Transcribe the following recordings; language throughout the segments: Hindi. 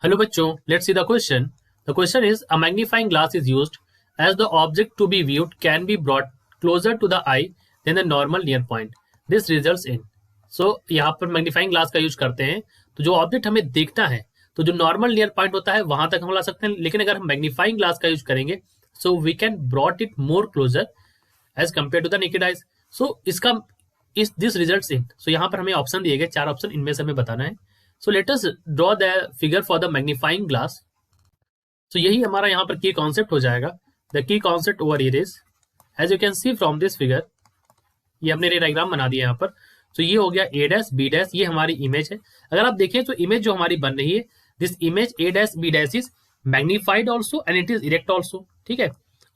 Hello बच्चों, let's see the question. The question is a magnifying glass is used as the object to be viewed can be brought closer to the eye than the normal near point. This results in. So यहाँ पर मैग्नीफाइंग ग्लास का यूज करते हैं तो जो ऑब्जेक्ट हमें देखना है तो जो नॉर्मल नियर पॉइंट होता है वहां तक हम ला सकते हैं, लेकिन अगर हम मैग्नीफाइंग ग्लास का यूज करेंगे so we can brought it more closer as compare to the naked eyes. So इसका इस दिस रिजल्ट्स इन. सो यहाँ पर हमें ऑप्शन दिए गए, 4 ऑप्शन, इनमें से हमें बताना है. So let us draw the figure for the magnifying glass. So यही हमारा यहाँ पर की कॉन्सेप्ट हो जाएगा. The key concept over here is, as you can see from this figure, ये हमने डायग्राम बना दिया यहाँ पर. तो ये हो गया A डैश B डैश, ये हमारी इमेज है. अगर आप देखें तो इमेज जो हमारी बन रही है, this image A dash B dash is magnified also and it is erect also. ठीक है,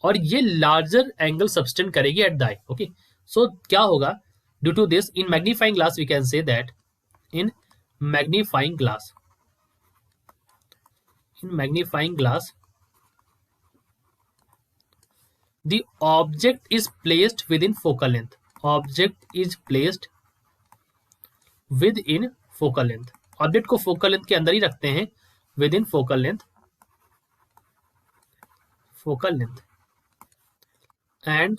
और ये लार्जर एंगल सब्सटेंड करेगी at the eye. Okay, so क्या होगा due to this in magnifying glass we can say that in magnifying glass the object is placed within focal length. Object को फोकल लेंथ के अंदर ही रखते हैं, with in focal length and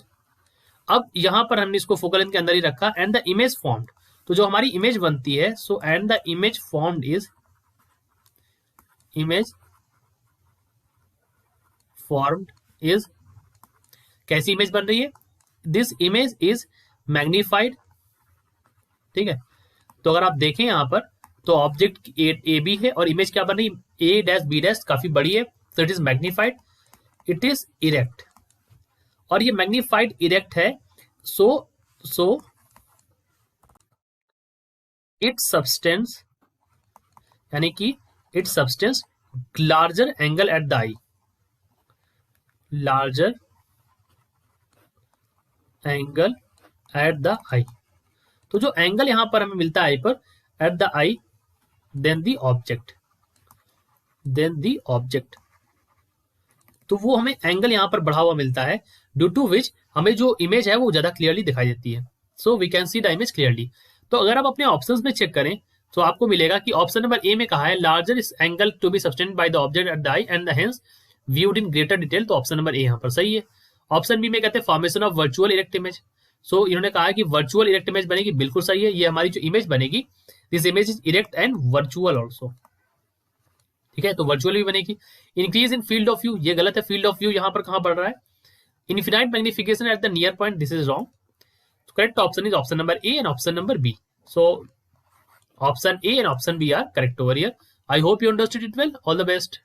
अब यहां पर हमने इसको फोकल लेंथ के अंदर ही रखा एंड द इमेज फॉर्म्ड. तो जो हमारी इमेज बनती है, so and the image formed is कैसी इमेज बन रही है? This image is magnified. ठीक है, तो अगर आप देखें यहां पर तो ऑब्जेक्ट ए बी है और इमेज क्या बन रही है? ए डैश बी डैश काफी बड़ी है, तो it is magnified, it is erect. और ये मैग्नीफाइड इरेक्ट है, सो इट्स सब्सटेंस यानी कि it's substance larger angle at the eye. तो जो एंगल यहां पर हमें मिलता है आई पर, at the eye, then the object, तो वो हमें एंगल यहां पर बढ़ा हुआ मिलता है, ड्यू टू विच हमें जो इमेज है वो ज्यादा क्लियरली दिखाई देती है. So we can see the image clearly. तो अगर आप अपने ऑप्शंस में चेक करें तो आपको मिलेगा कि ऑप्शन नंबर ए में कहा है larger angle to be sustained by the object at the eye and the hence viewed in greater detail. तो ऑप्शन नंबर ए यहाँ पर सही है. ऑप्शन बी में कहते हैं formation of virtual erect image. So इन्होंने कहा है कि वर्चुअल इरेक्ट इमेज बनेगी, बिल्कुल सही है. ये हमारी जो इमेज बनेगी, this image is erect and virtual also. ठीक है, तो वर्चुअल भी बनेगी. Increase in field of view, ये गलत है. फील्ड ऑफ व्यू यहाँ पर कहाँ बढ़ रहा है? Infinite magnification at the near point, this is wrong. Correct option is option number A and option number B. So option A and option B are correct over here. I hope you understood it well. All the best.